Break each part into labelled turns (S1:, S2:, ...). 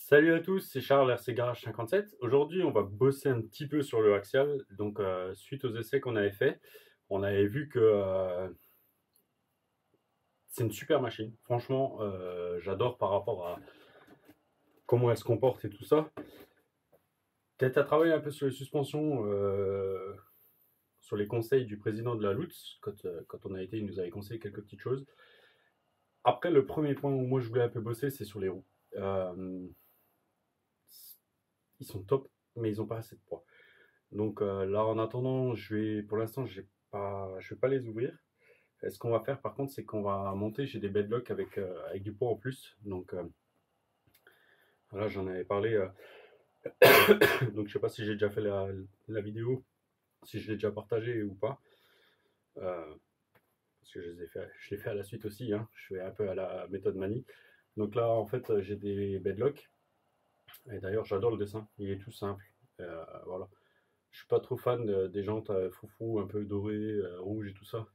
S1: Salut à tous, c'est Charles RC Garage 57. Aujourd'hui, on va bosser un petit peu sur le axial. Donc, suite aux essais qu'on avait fait, on avait vu que c'est une super machine. Franchement, j'adore par rapport à comment elle se comporte et tout ça. Peut-être à travailler un peu sur les suspensions, sur les conseils du président de la Lutz. Quand on a été, il nous avait conseillé quelques petites choses. Après, le premier point où moi je voulais un peu bosser, c'est sur les roues. Ils sont top, mais ils n'ont pas assez de poids. Donc là, en attendant, pour l'instant, je vais pas les ouvrir. Ce qu'on va faire, par contre, c'est qu'on va monter. J'ai des bedlocks avec du poids en plus. Donc voilà, j'en avais parlé. Donc je sais pas si j'ai déjà fait la vidéo, si je l'ai déjà partagé ou pas. Parce que je l'ai fait à la suite aussi. Hein. Je fais un peu à la méthode Mani. Donc là, en fait, j'ai des bedlocks. Et d'ailleurs, j'adore le dessin. Il est tout simple. Voilà. Je suis pas trop fan des jantes foufou, un peu dorées, rouges et tout ça.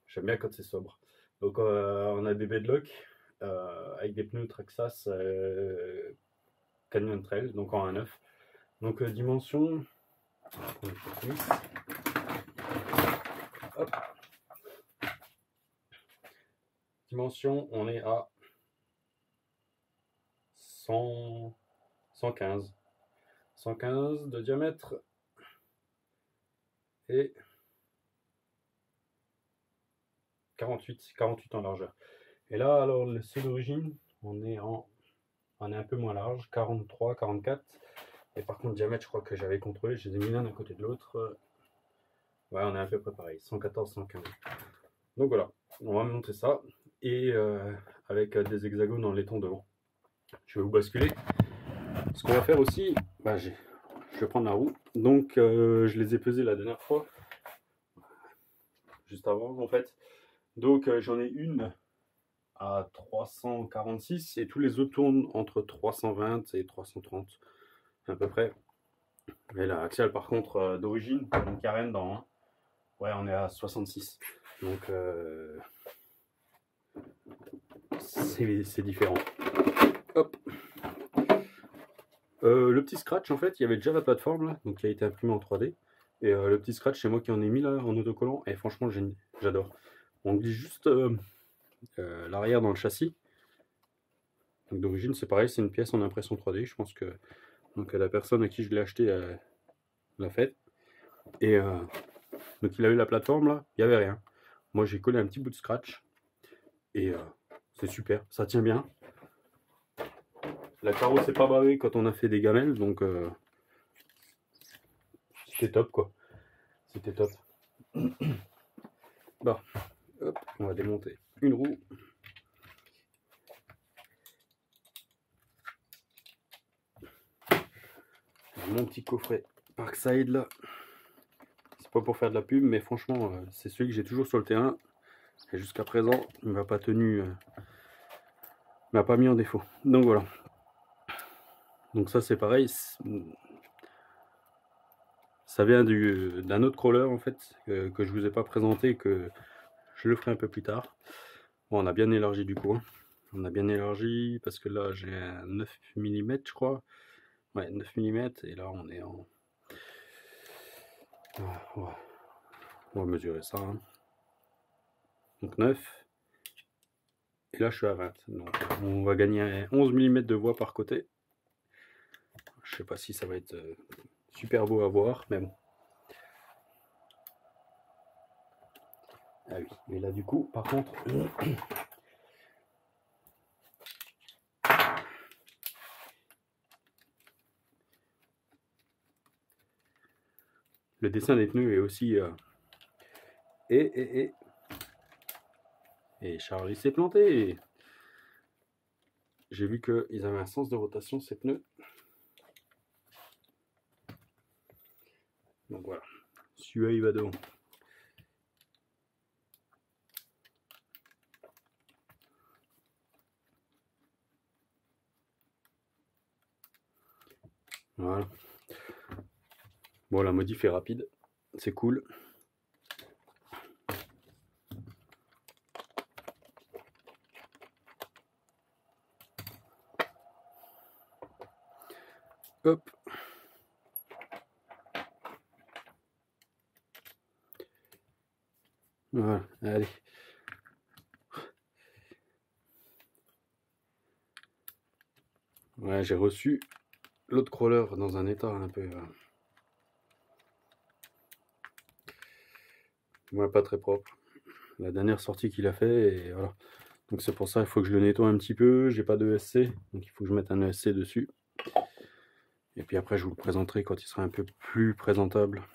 S1: J'aime bien quand c'est sobre. Donc on a des bedlocks avec des pneus Traxxas Canyon Trail, donc en 1.9. Donc dimension, hop. Dimension, on est à 115 de diamètre et 48 en largeur. Et là, alors, ceux d'origine, on est un peu moins large, 43, 44. Et par contre, diamètre, je crois que j'avais contrôlé, je les ai mis l'un à côté de l'autre. Ouais, on est à peu près pareil, 114, 115. Donc voilà, on va monter ça. Et avec des hexagones en laiton devant. Je vais vous basculer. Ce qu'on va faire aussi, je vais prendre la roue. Donc je les ai pesés la dernière fois, juste avant en fait. Donc j'en ai une à 346 et tous les autres tournent entre 320 et 330 à peu près. Mais la axiale par contre d'origine, donc il n'y a rien dedans. Hein. Ouais, on est à 66. Donc c'est différent. Hop. Le petit scratch, en fait, il y avait déjà la plateforme là, donc qui a été imprimé en 3D. Et le petit scratch, c'est moi qui en ai mis là en autocollant. Et franchement, j'adore. On glisse juste l'arrière dans le châssis. Donc d'origine, c'est pareil, c'est une pièce en impression 3D. Je pense que donc, la personne à qui je l'ai acheté l'a fait. Et donc il a eu la plateforme là, il n'y avait rien. Moi, j'ai collé un petit bout de scratch. Et c'est super, ça tient bien. La carreau s'est pas barrée quand on a fait des gamelles, donc c'était top quoi. C'était top. Bon, hop, on va démonter une roue. Mon petit coffret Parkside là. C'est pas pour faire de la pub, mais franchement, c'est celui que j'ai toujours sur le terrain. Et jusqu'à présent, il m'a pas tenu, m'a pas mis en défaut. Donc voilà. Donc ça c'est pareil. Ça vient d'un autre crawler en fait que je vous ai pas présenté, que je le ferai un peu plus tard. Bon, on a bien élargi du coup. Hein. On a bien élargi parce que là j'ai un 9 mm je crois. Ouais, 9 mm et là on est en... On va mesurer ça. Hein. Donc 9. Et là je suis à 20. Donc on va gagner 11 mm de voie par côté. Je sais pas si ça va être super beau à voir, mais bon. Ah oui, mais là du coup, par contre... Le dessin des pneus est aussi... Et Charlie s'est planté. J'ai vu qu'ils avaient un sens de rotation, ces pneus. Donc voilà. Celui-là, il va devant. Voilà. Bon, la modif est rapide. C'est cool. Hop. Voilà, allez. Ouais, j'ai reçu l'autre crawler dans un état un peu... ouais, pas très propre. La dernière sortie qu'il a fait, et voilà. Donc c'est pour ça, il faut que je le nettoie un petit peu. J'ai pas de ESC, donc il faut que je mette un ESC dessus. Et puis après, je vous le présenterai quand il sera un peu plus présentable.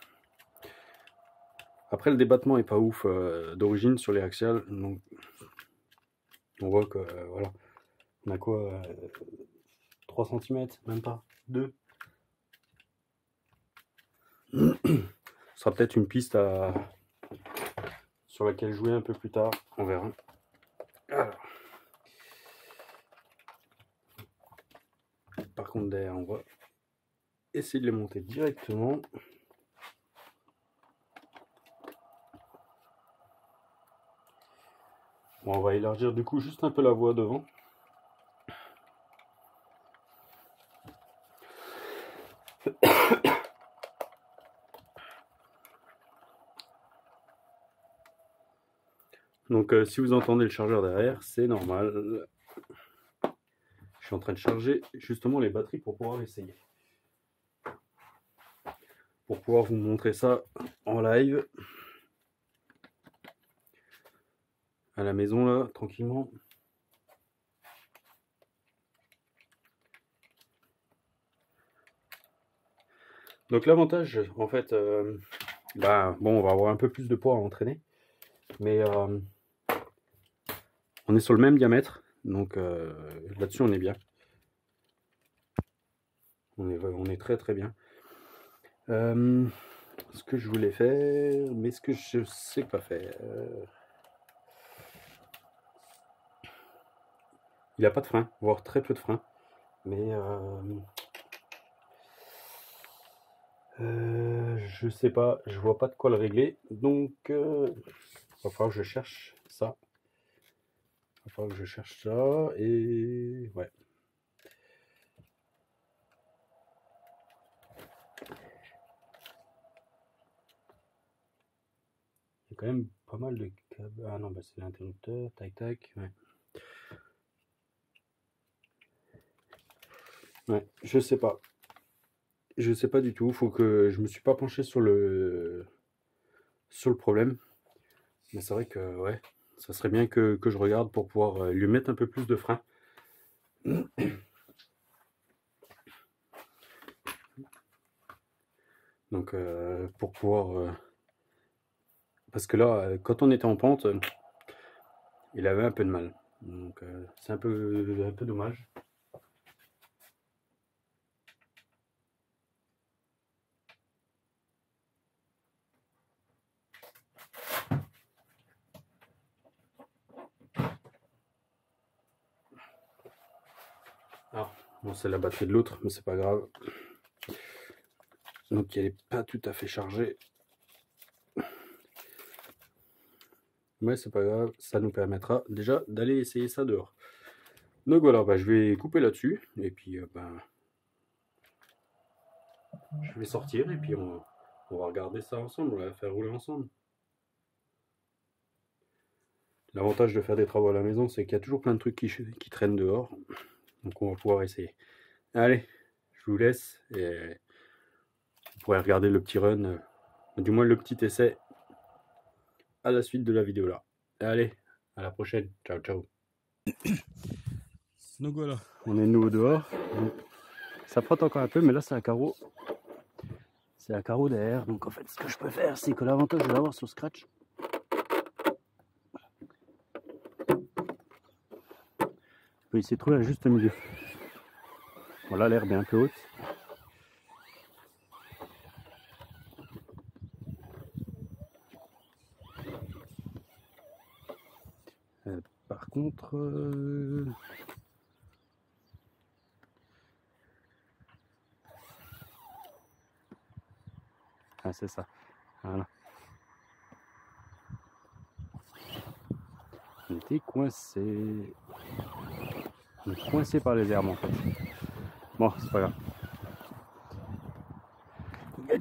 S1: Après, le débattement est pas ouf d'origine sur les axiales, donc on voit que voilà, on a quoi 3 cm, même pas 2. Ce sera peut-être une piste sur laquelle jouer un peu plus tard, on verra. Alors. Par contre, derrière, on va essayer de les monter directement. Bon, on va élargir du coup juste un peu la voie devant. Donc si vous entendez le chargeur derrière, c'est normal. Je suis en train de charger justement les batteries pour pouvoir essayer. Pour pouvoir vous montrer ça en live. À la maison là, tranquillement. Donc l'avantage, en fait, bon, on va avoir un peu plus de poids à entraîner. Mais on est sur le même diamètre. Donc là-dessus, on est bien. On est très très bien. Ce que je voulais faire, mais ce que je sais pas faire. Il n'a pas de frein, voire très peu de frein. Mais je sais pas, je vois pas de quoi le régler. Donc il va falloir que je cherche ça. Il va falloir que je cherche ça. Et ouais. Il y a quand même pas mal de câbles. Ah non, bah c'est l'interrupteur. Tac tac. Ouais. Ouais, je sais pas. Je sais pas du tout. Faut que je me suis pas penché sur le problème. Mais c'est vrai que ouais, ça serait bien que je regarde pour pouvoir lui mettre un peu plus de frein. Donc pour pouvoir... parce que là, quand on était en pente, il avait un peu de mal. Donc c'est un peu dommage. Ah, bon, c'est la batterie de l'autre, mais c'est pas grave. Donc elle n'est pas tout à fait chargée. Mais c'est pas grave, ça nous permettra déjà d'aller essayer ça dehors. Donc voilà, bah, je vais couper là-dessus. Et puis je vais sortir et puis on va regarder ça ensemble, on va faire rouler ensemble. L'avantage de faire des travaux à la maison, c'est qu'il y a toujours plein de trucs qui traînent dehors. Donc on va pouvoir essayer. Allez, je vous laisse et vous pourrez regarder le petit run, du moins le petit essai à la suite de la vidéo là. Allez, à la prochaine. Ciao, ciao. Donc voilà, on est de nouveau dehors. Donc, ça frotte encore un peu, mais là c'est un carreau. C'est un carreau derrière. Donc en fait, ce que je peux faire, c'est que l'avantage de l'avoir sur Scratch, je peux essayer de trouver un juste milieu. Voilà, l'herbe est un peu haute. Par contre, ah, c'est ça. Voilà. On était coincé. On est coincé par les herbes en fait. Bon, c'est pas grave.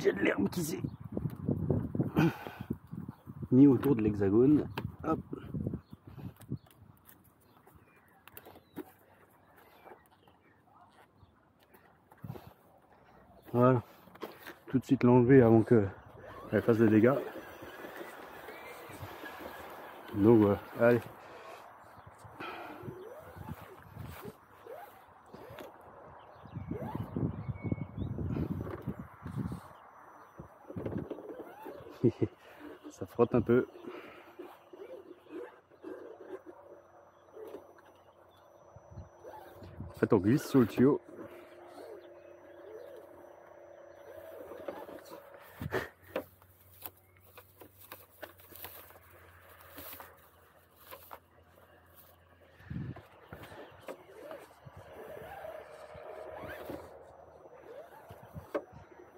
S1: déjà de l'herbe qui s'est mis autour de l'hexagone. Hop. Voilà. Tout de suite l'enlever avant qu'elle fasse des dégâts. Donc voilà, allez. Ça frotte un peu. En fait, on glisse sur le tuyau.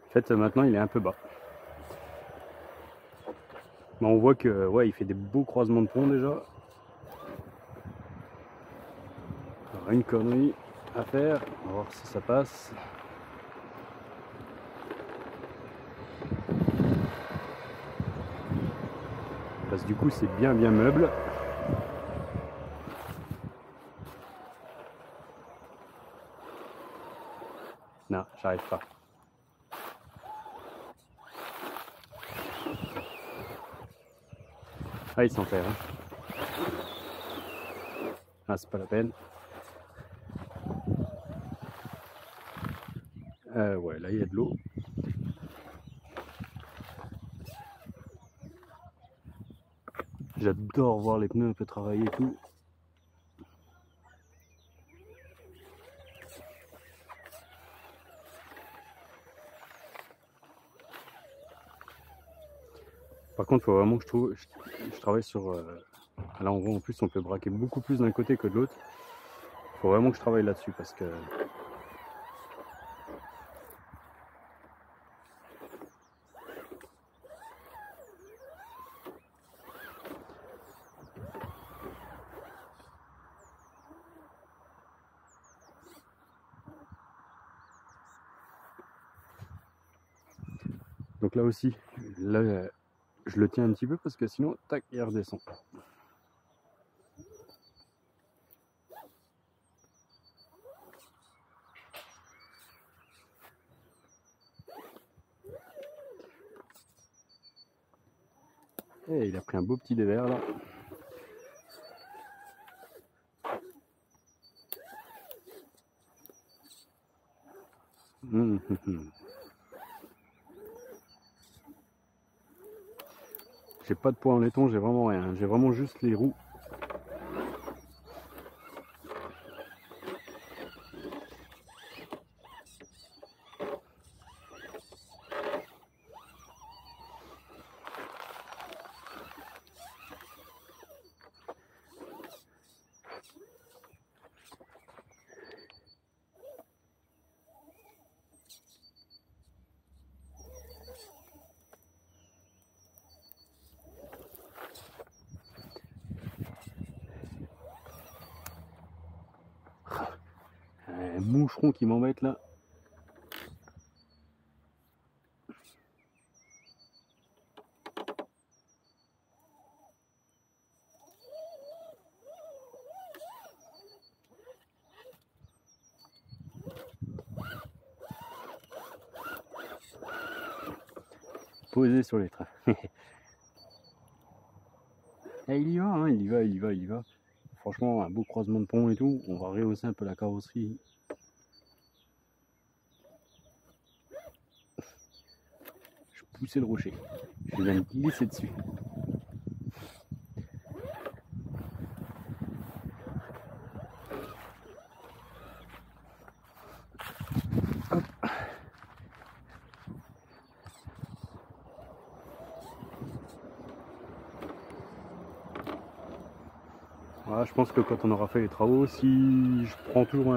S1: En fait, maintenant, il est un peu bas. Mais on voit que, ouais, il fait des beaux croisements de pont déjà. Alors, une connerie à faire. On va voir si ça passe. Parce que du coup, c'est bien meuble. Non, j'arrive pas. Ah, il s'en perd. Hein. Ah, c'est pas la peine. Ouais, là, il y a de l'eau. J'adore voir les pneus un peu travailler et tout. Par contre, il faut vraiment que je travaille sur... là, on voit en plus, on peut braquer beaucoup plus d'un côté que de l'autre. Il faut vraiment que je travaille là-dessus parce que... Donc là aussi, là, je le tiens un petit peu parce que sinon, tac, il redescend. Et il a pris un beau petit dévers là. J'ai pas de poids en laiton, j'ai vraiment rien. J'ai vraiment juste les roues. Un moucheron qui m'embête là. Posé sur les trains. Et il y va, hein, il y va, il y va, il y va. Franchement, un beau croisement de pont et tout. On va rehausser un peu la carrosserie. Je poussais le rocher. Je viens de glisser dessus. Hop. Voilà, je pense que quand on aura fait les travaux, si je prends toujours,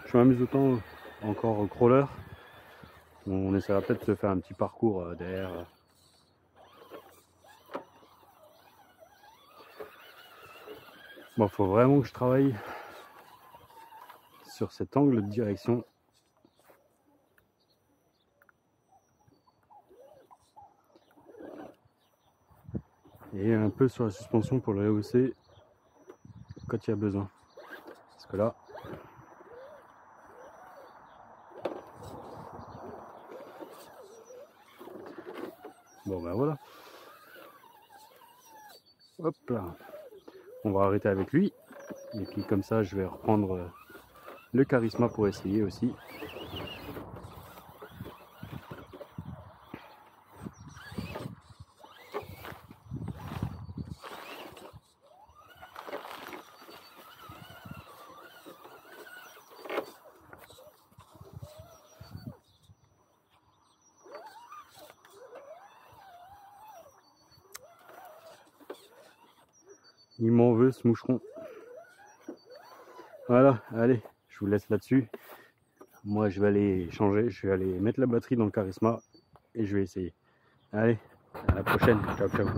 S1: je m'amuse autant encore au crawler, on essaiera peut-être de se faire un petit parcours derrière. Bon, faut vraiment que je travaille sur cet angle de direction. et un peu sur la suspension pour le rehausser quand il y a besoin. Parce que là, bon ben voilà. Hop là. On va arrêter avec lui. Et puis comme ça, je vais reprendre le Charisma pour essayer aussi. Il m'en veut ce moucheron. Voilà, allez, je vous laisse là-dessus. Moi, je vais aller changer, je vais aller mettre la batterie dans le Charisma et je vais essayer. Allez, à la prochaine. Ciao, ciao.